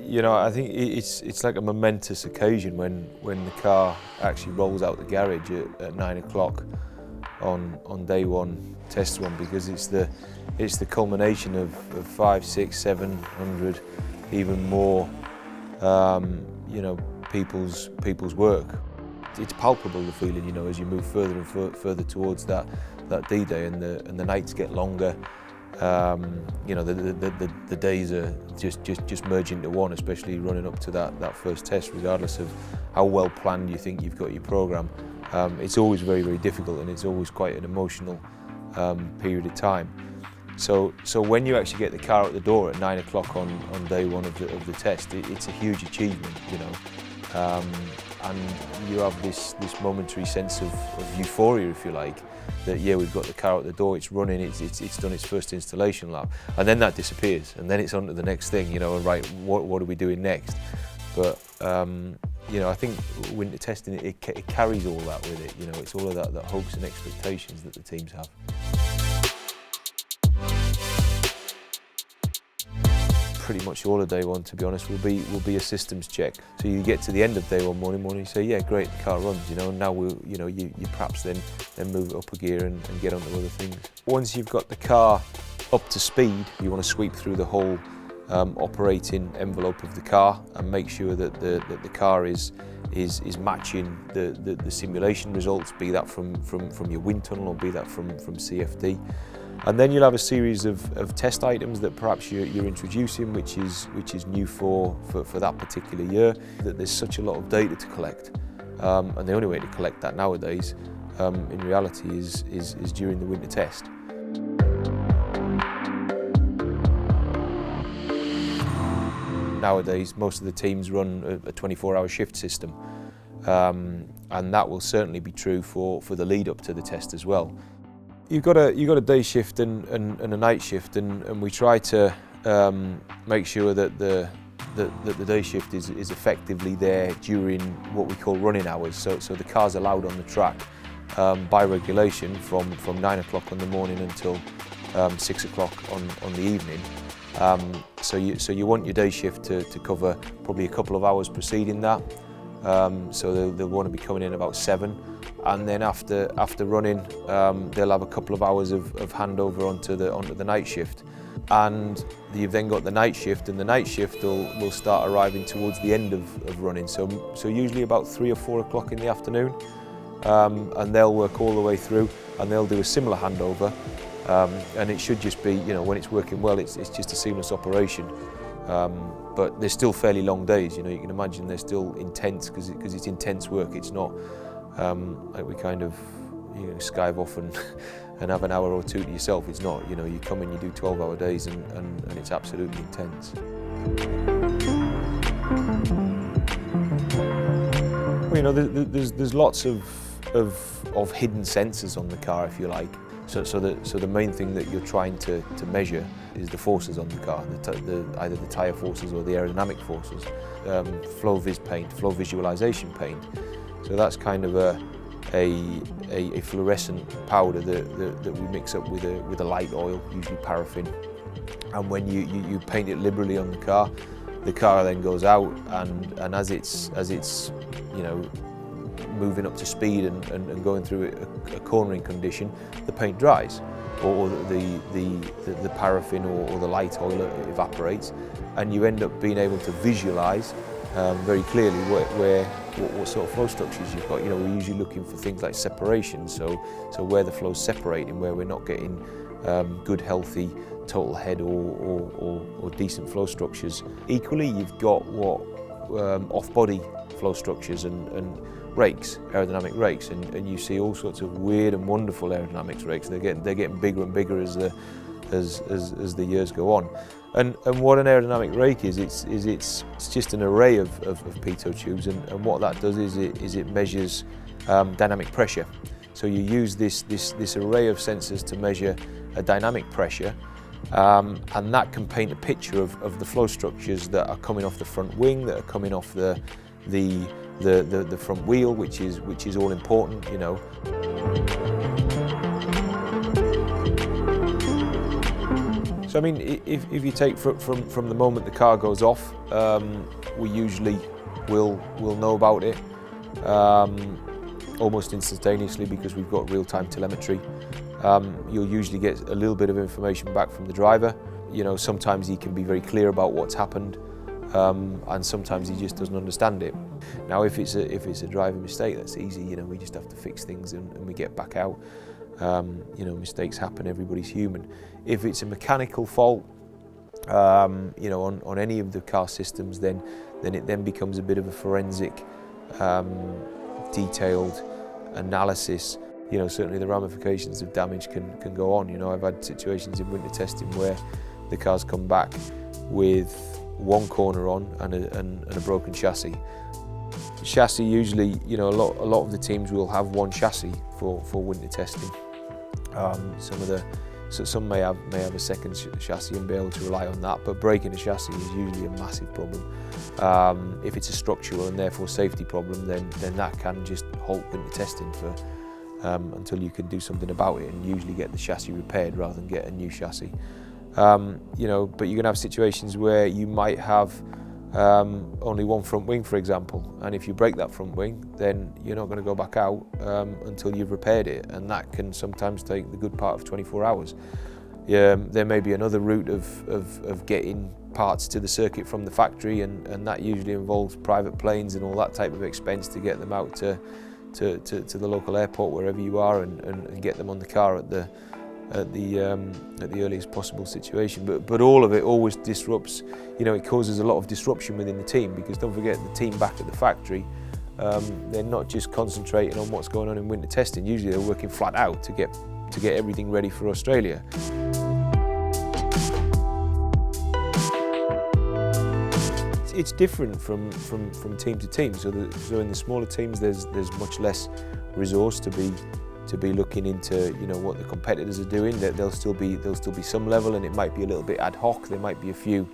You know, I think it's like a momentous occasion when the car actually rolls out the garage at 9 o'clock on day one, test one, because it's the culmination of 500, 600, 700, even more, you know, people's work. It's palpable, the feeling, you know, as you move further and further towards that D-Day, and the nights get longer. You know, the days are just merge into one, especially running up to that first test, regardless of how well planned you think you've got your program. It's always very, very difficult, and it's always quite an emotional period of time. So when you actually get the car out the door at 9 o'clock on day one of the test, it's a huge achievement, you know. And you have this momentary sense of euphoria, if you like, that yeah, we've got the car out the door, it's running, it's done its first installation lap, and then that disappears, and then it's on to the next thing, you know, and right, what are we doing next? But you know, I think winter testing, it carries all that with it, you know, it's all of that hopes and expectations that the teams have. Pretty much all of day one, to be honest, will be a systems check. So you get to the end of day one morning, you say, yeah, great, the car runs, you know, and now you perhaps then move it up a gear and get on to other things. Once you've got the car up to speed, you want to sweep through the whole operating envelope of the car and make sure that the car is matching the simulation results, be that from your wind tunnel or be that from CFD. And then you'll have a series of test items that perhaps you're introducing, which is new for that particular year. That there's such a lot of data to collect, and the only way to collect that nowadays, in reality, is during the winter test. Nowadays, most of the teams run a 24-hour shift system, and that will certainly be true for the lead up to the test as well. You've got a day shift and a night shift, and we try to make sure that the day shift is effectively there during what we call running hours. So the car's allowed on the track by regulation from 9 o'clock in the morning until 6 o'clock on the evening. So you want your day shift to cover probably a couple of hours preceding that. So they'll want to be coming in about 7, and then after running, they'll have a couple of hours of handover onto the night shift, and you've then got the night shift, and the night shift will start arriving towards the end of running. So usually about 3 or 4 o'clock in the afternoon, and they'll work all the way through, and they'll do a similar handover, and it should just be, you know, when it's working well, it's just a seamless operation. But they're still fairly long days, you know, you can imagine they're still intense because it's intense work. It's not like we kind of, you know, skive off and have an hour or two to yourself. It's not, you know, you come in, you do 12-hour days and it's absolutely intense. Well, you know, there's lots of hidden sensors on the car, if you like. So the main thing that you're trying to measure is the forces on the car, either the tyre forces or the aerodynamic forces. Flow visualization paint. So that's kind of a fluorescent powder that we mix up with a light oil, usually paraffin. And when you paint it liberally on the car then goes out, and as it's you know, moving up to speed and going through a cornering condition, the paint dries, or the paraffin or the light oil evaporates, and you end up being able to visualise very clearly what sort of flow structures you've got. You know, we're usually looking for things like separation, so where the flow's separating, where we're not getting good, healthy total head or decent flow structures. Equally, you've got what off-body flow structures and rakes, aerodynamic rakes, and you see all sorts of weird and wonderful aerodynamics rakes. They're getting bigger and bigger as the years go on. And what an aerodynamic rake is, it's just an array of pitot tubes, and what that does is it measures dynamic pressure. So you use this array of sensors to measure a dynamic pressure, and that can paint a picture of the flow structures that are coming off the front wing, that are coming off the front wheel, which is all important, you know. So I mean, if you take from the moment the car goes off, we usually will know about it almost instantaneously because we've got real-time telemetry. You'll usually get a little bit of information back from the driver. You know, sometimes he can be very clear about what's happened, and sometimes he just doesn't understand it. Now, if it's a driver mistake, that's easy. You know, we just have to fix things and we get back out. You know, mistakes happen. Everybody's human. If it's a mechanical fault, you know, on any of the car systems, then it then becomes a bit of a forensic, detailed analysis. You know, certainly the ramifications of damage can go on. You know, I've had situations in winter testing where the car's come back with one corner on and a broken chassis. Chassis usually, you know, a lot of the teams will have one chassis for winter testing. Some may have a second chassis and be able to rely on that, but breaking a chassis is usually a massive problem. If it's a structural and therefore safety problem, then that can just halt winter testing for until you can do something about it and usually get the chassis repaired rather than get a new chassis. You know, but you're going to have situations where you might have only one front wing, for example, and if you break that front wing, then you're not going to go back out until you've repaired it, and that can sometimes take the good part of 24 hours. There may be another route of getting parts to the circuit from the factory, and that usually involves private planes and all that type of expense to get them out to the local airport, wherever you are, and get them on the car at the earliest possible situation. But all of it always disrupts. You know, it causes a lot of disruption within the team, because don't forget, the team back at the factory, they're not just concentrating on what's going on in winter testing. Usually they're working flat out to get everything ready for Australia. It's different from team to team. So in the smaller teams, there's much less resource to be looking into, you know, what the competitors are doing. There'll still be some level, and it might be a little bit ad hoc. There might be a few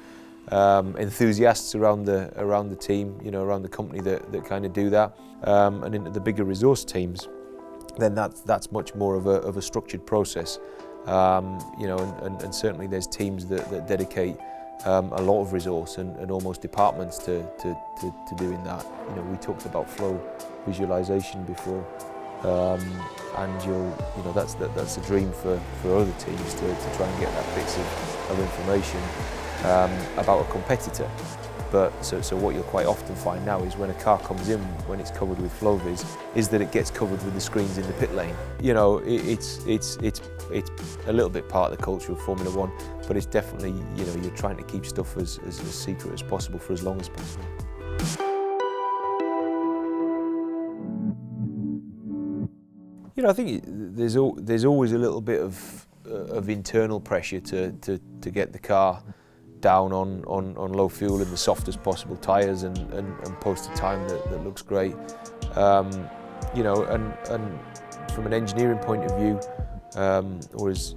enthusiasts around the team, you know, around the company that kind of do that. And into the bigger resource teams, then that's much more of a structured process. You know, and certainly there's teams that dedicate a lot of resource and almost departments to doing that. You know, we talked about flow visualization before, and you know that's a dream for other teams to try and get that bits of information about a competitor. But so what you'll quite often find now is when a car comes in, when it's covered with flow vis, is that it gets covered with the screens in the pit lane. You know, it's a little bit part of the culture of Formula One, but it's definitely, you know, you're trying to keep stuff as secret as possible for as long as possible. You know, I think there's always a little bit of internal pressure to get the car down on low fuel in the softest possible tyres and post a time that looks great. You know, and from an engineering point of view, or as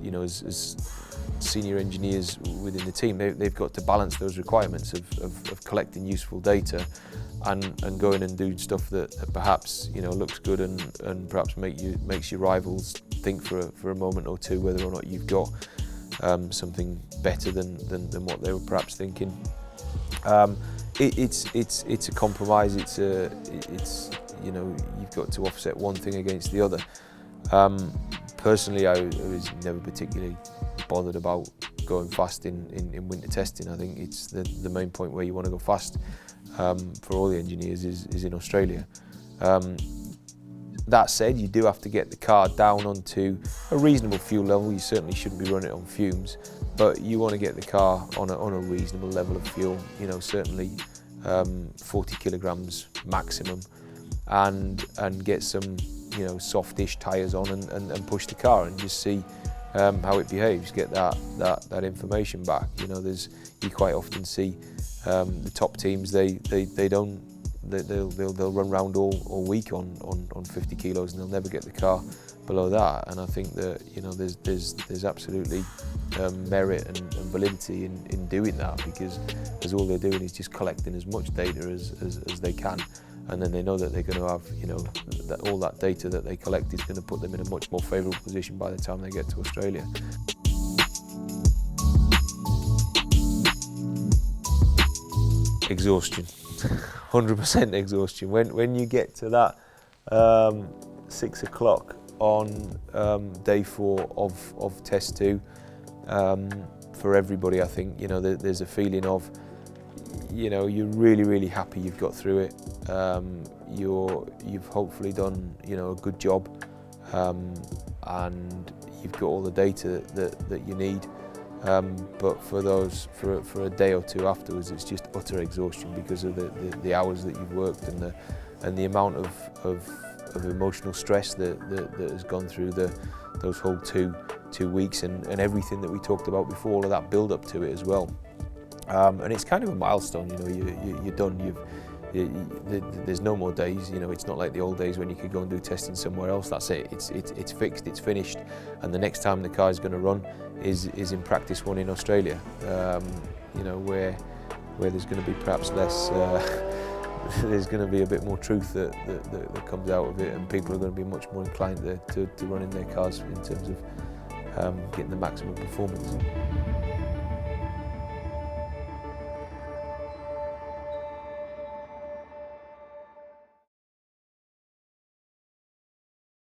senior engineers within the team, they've got to balance those requirements of collecting useful data and going and doing stuff that perhaps, you know, looks good and perhaps makes your rivals think for a moment or two whether or not you've got something better than what they were perhaps thinking. It's a compromise. It's you know, you've got to offset one thing against the other. Personally, I was never particularly bothered about going fast in winter testing. I think it's the main point where you want to go fast for all the engineers is in Australia. That said, you do have to get the car down onto a reasonable fuel level. You certainly shouldn't be running it on fumes, but you want to get the car on a reasonable level of fuel. You know, certainly 40 kilograms maximum, and get some, you know, softish tyres on and push the car and just see how it behaves. Get that information back. You know, you quite often see the top teams. They'll run around all week on 50 kilos and they'll never get the car below that. And I think that, you know, there's absolutely merit and validity in doing that, because all they're doing is just collecting as much data as they can, and then they know that they're going to have, you know, that all that data that they collect is going to put them in a much more favourable position by the time they get to Australia. Exhaustion, 100% exhaustion. When you get to that 6 o'clock on day 4 of test 2, for everybody, I think, you know, there's a feeling of, you know, you're really happy you've got through it. You've hopefully done, you know, a good job, and you've got all the data that you need. But for a day or 2 afterwards, it's just utter exhaustion because of the hours that you've worked and the amount of emotional stress that has gone through those whole two weeks and everything that we talked about before, all of that build up to it as well. And it's kind of a milestone, you know. You're done. There's no more days. You know, it's not like the old days when you could go and do testing somewhere else. That's it. It's fixed. It's finished. And the next time the car is going to run is in practice 1 in Australia. You know, where there's going to be perhaps less. There's going to be a bit more truth that comes out of it, and people are going to be much more inclined to run in their cars in terms of getting the maximum performance.